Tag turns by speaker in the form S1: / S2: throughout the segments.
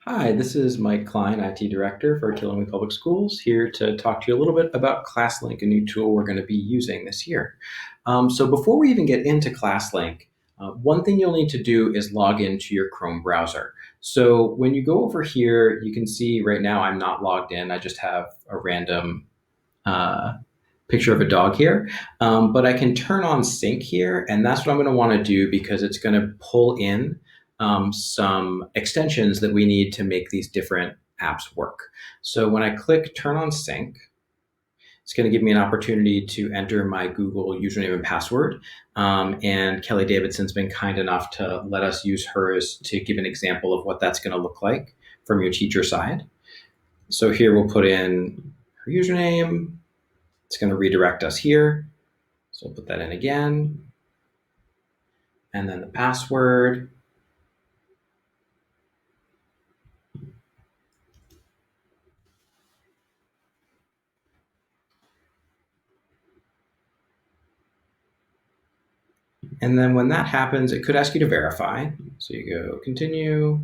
S1: Hi, this is Mike Klein, IT Director for Killenly Public Schools, here to talk to you a little bit about Classlink, a new tool we're going to be using this year. So before we even get into Classlink, one thing you'll need to do is log into your Chrome browser. So when you go over here, you can see right now I'm not logged in. I just have a random uh, picture of a dog here. But I can turn on sync here, and that's what I'm going to want to do because it's going to pull in some extensions that we need to make these different apps work. So when I click turn on sync, it's going to give me an opportunity to enter my Google username and password. And Kelly Davidson's been kind enough to let us use hers to give an example of what that's going to look like from your teacher side. So here we'll put in her username. It's going to redirect us here. So we'll put that in again. And then the password. And then when that happens, it could ask you to verify. So you go continue.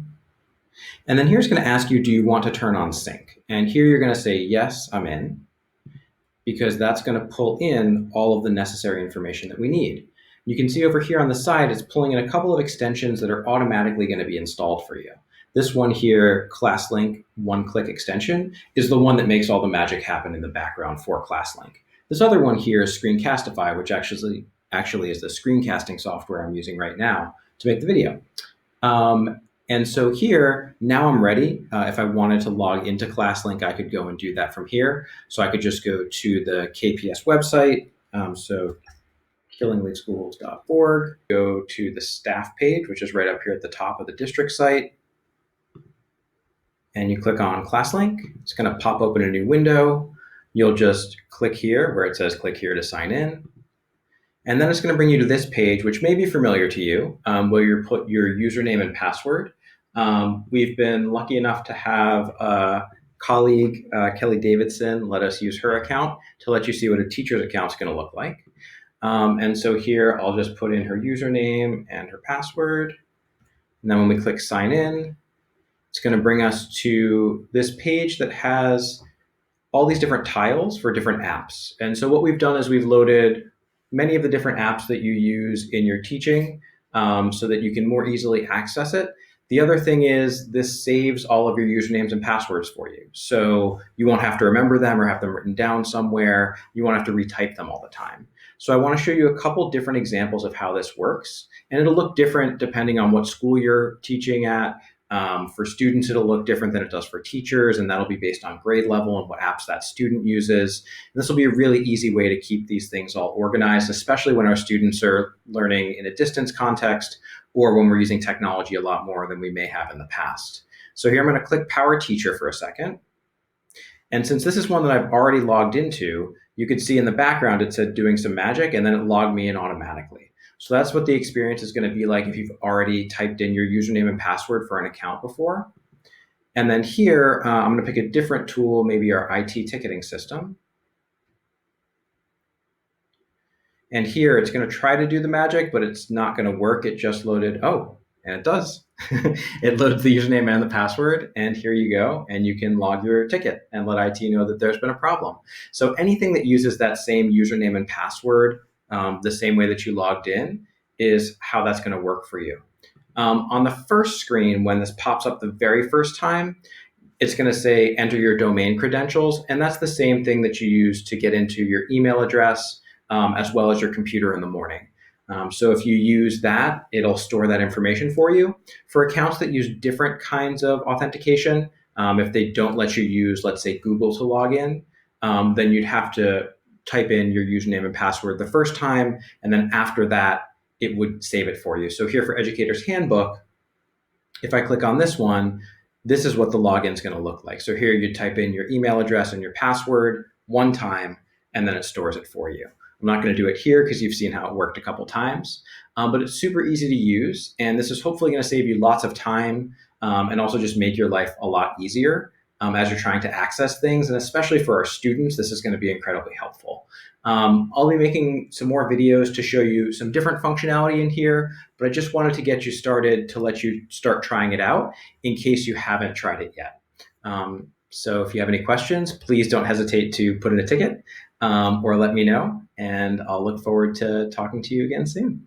S1: And then here's going to ask you, do you want to turn on sync? And here you're going to say, yes, I'm in, because that's going to pull in all of the necessary information that we need. You can see over here on the side, it's pulling in a couple of extensions that are automatically going to be installed for you. This one here, Classlink one-click extension, is the one that makes all the magic happen in the background for Classlink. This other one here is Screencastify, which actually is the screencasting software I'm using right now to make the video. And so here, now I'm ready. If I wanted to log into Classlink, I could go and do that from here. So I could just go to the KPS website. So killinglyschools.org, go to the staff page, which is right up here at the top of the district site. And you click on Classlink. It's going to pop open a new window. You'll just click here where it says click here to sign in. And then it's going to bring you to this page, which may be familiar to you, where you put your username and password. We've been lucky enough to have a colleague, Kelly Davidson, let us use her account to let you see what a teacher's account is going to look like. And so here, I'll just put in her username and her password. And then when we click sign in, it's going to bring us to this page that has all these different tiles for different apps. And so what we've done is we've loaded many of the different apps that you use in your teaching so that you can more easily access it. The other thing is this saves all of your usernames and passwords for you. So you won't have to remember them or have them written down somewhere. You won't have to retype them all the time. So I want to show you a couple different examples of how this works. And it'll look different depending on what school you're teaching at. For students, it'll look different than it does for teachers, and that'll be based on grade level and what apps that student uses. And this will be a really easy way to keep these things all organized, especially when our students are learning in a distance context or when we're using technology a lot more than we may have in the past. So here I'm going to click Power Teacher for a second. And since this is one that I've already logged into, you could see in the background it said doing some magic, and then it logged me in automatically. So that's what the experience is going to be like if you've already typed in your username and password for an account before. And then here, I'm going to pick a different tool, maybe our IT ticketing system. And here, it's going to try to do the magic, but it's not going to work. It just loaded, oh, and it does. It loads the username and the password, and here you go. And you can log your ticket and let IT know that there's been a problem. So anything that uses that same username and password the same way that you logged in is how that's going to work for you. On the first screen, when this pops up the very first time, it's going to say enter your domain credentials, and that's the same thing that you use to get into your email address as well as your computer in the morning. So if you use that, it'll store that information for you. For accounts that use different kinds of authentication, if they don't let you use, let's say, Google to log in, then you'd have to type in your username and password the first time, and then after that, it would save it for you. So here for Educator's Handbook, if I click on this one, this is what the login is going to look like. So here you type in your email address and your password one time, and then it stores it for you. I'm not going to do it here because you've seen how it worked a couple times, but it's super easy to use, and this is hopefully going to save you lots of time and also just make your life a lot easier as you're trying to access things. And especially for our students, this is going to be incredibly helpful. I'll be making some more videos to show you some different functionality in here, but I just wanted to get you started to let you start trying it out in case you haven't tried it yet. So if you have any questions, please don't hesitate to put in a ticket or let me know, and I'll look forward to talking to you again soon.